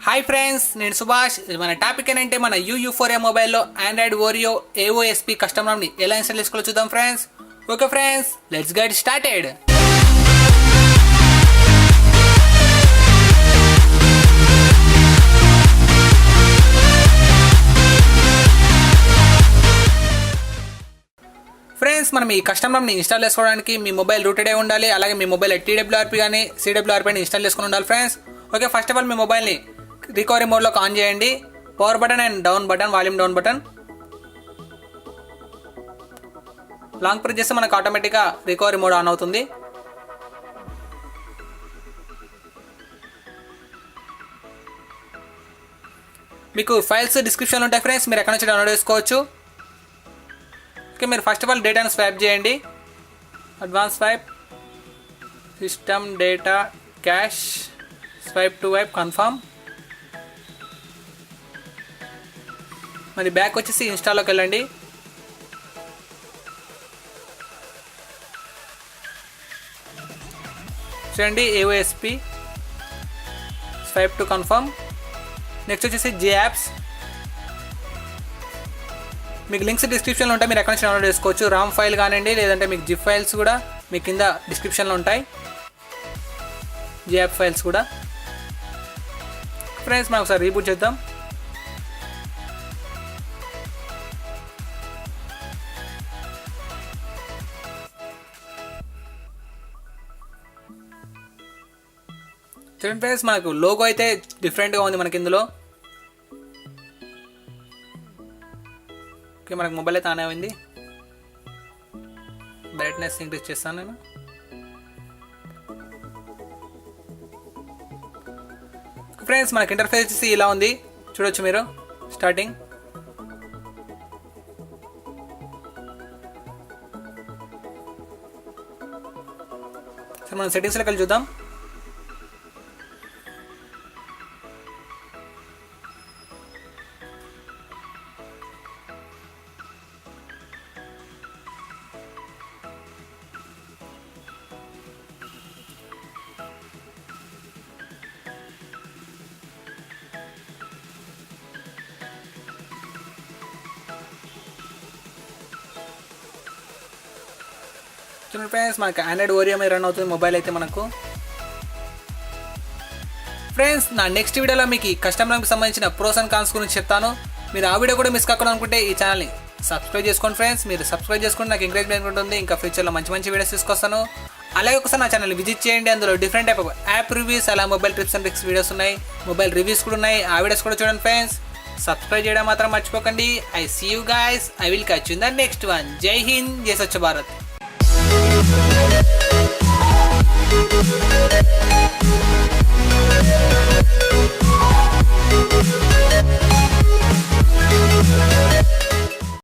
Hi friends, నేను సుభాష్. మన topic ఏంటంటే మన U4A మొబైల్లో ఆండ్రాయిడ్ Oreo AOSP కస్టమ్ రామ్ని ఎలా ఇన్స్టాల్ చేసుకోవాలో చూద్దాం friends. Okay friends, let's get started. Friends, మనం ఈ కస్టమ్ రామ్ని ఇన్స్టాల్ చేసుకోవడానికి మీ మొబైల్ రూటెడ్ అయి ఉండాలి. అలాగే మీ మొబైల్ TWRP కానీ CWRP అని ఇన్స్టాల్ చేసుకుని ఉండాలి friends. Okay, first of all మీ మొబైల్ని రికవరీ మోడ్లోకి ఆన్ చేయండి. Power button and down button, volume down button long press చేస్తే మనకు ఆటోమేటిక్గా రికవరీ మోడ్ ఆన్ అవుతుంది. మీకు ఫైల్స్ డిస్క్రిప్షన్లో ఉంటాయి ఫ్రెండ్స్, మీరు ఎక్కడి నుంచి డౌన్లోడ్ చేసుకోవచ్చు. ఓకే, మీరు ఫస్ట్ ఆఫ్ ఆల్ డేటాను స్వైప్ చేయండి. Advance swipe, system data, cache, swipe to wipe, confirm. మరి బ్యాక్ వచ్చేసి ఇన్స్టాల్లోకి వెళ్ళండి. చూడండి AOSP, swipe to confirm. Next వచ్చేసి J యాప్స్. మీకు లింక్స్ డిస్క్రిప్షన్లో ఉంటాయి, మీరు ఎక్కడి నుంచి డౌన్లోడ్ చేసుకోవచ్చు. రామ్ ఫైల్ కానివ్వండి, లేదంటే మీకు జిప్ ఫైల్స్ కూడా మీ కింద డిస్క్రిప్షన్లో ఉంటాయి. J యాప్ ఫైల్స్ కూడా. ఫ్రెండ్స్, మనం ఒకసారి రీబూట్ చేద్దాం. చూడండి ఫ్రెండ్స్, మనకు లోగో అయితే డిఫరెంట్గా ఉంది మనకి ఇందులో. ఓకే, మనకు మొబైల్ అయితే ఆన్ అయింది. బ్రైట్నెస్ ఇంక్రీజ్ చేస్తాను నేను. ఫ్రెండ్స్, మనకి ఇంటర్ఫేస్ వచ్చేసి ఇలా ఉంది, చూడొచ్చు మీరు. స్టార్టింగ్ సరే, మనం సెట్టింగ్స్లోకి వెళ్ళి చూద్దాం. చూడండి ఫ్రెండ్స్, మనకి ఆండ్రాయిడ్ Oreo మీద రన్ అవుతుంది మొబైల్ అయితే మనకు. ఫ్రెండ్స్, నా నెక్స్ట్ వీడియోలో మీకు కస్టమ్ రామ్కి సంబంధించిన ప్రోస్ అండ్ కాన్స్ గురించి చెప్తాను. మీరు ఆ వీడియో కూడా మిస్ కాకుండా అనుకుంటే ఈ ఛానల్ని సబ్స్క్రైబ్ చేసుకోండి ఫ్రెండ్స్. మీరు సబ్స్క్రైబ్ చేసుకుంటే నాకు ఎంకరేజ్మెంట్ ఉంటుంది. ఇంకా ఫ్యూచర్లో మంచి మంచి వీడియోస్ తీసుకొస్తాను. అలాగే ఒకసారి నా ఛానల్ని విజిట్ చేయండి. అందులో different type of app reviews, అలా mobile trips and tricks videos ఉన్నాయి. మొబైల్ రివ్యూస్ కూడా ఉన్నాయి, ఆ వీడియోస్ కూడా చూడండి ఫ్రెండ్స్. సబ్స్క్రైబ్ చేయడం మాత్రం మర్చిపోకండి. I see you guys. I will catch you in the next one. జై హింద్, జై స్వచ్ఛ భారత్.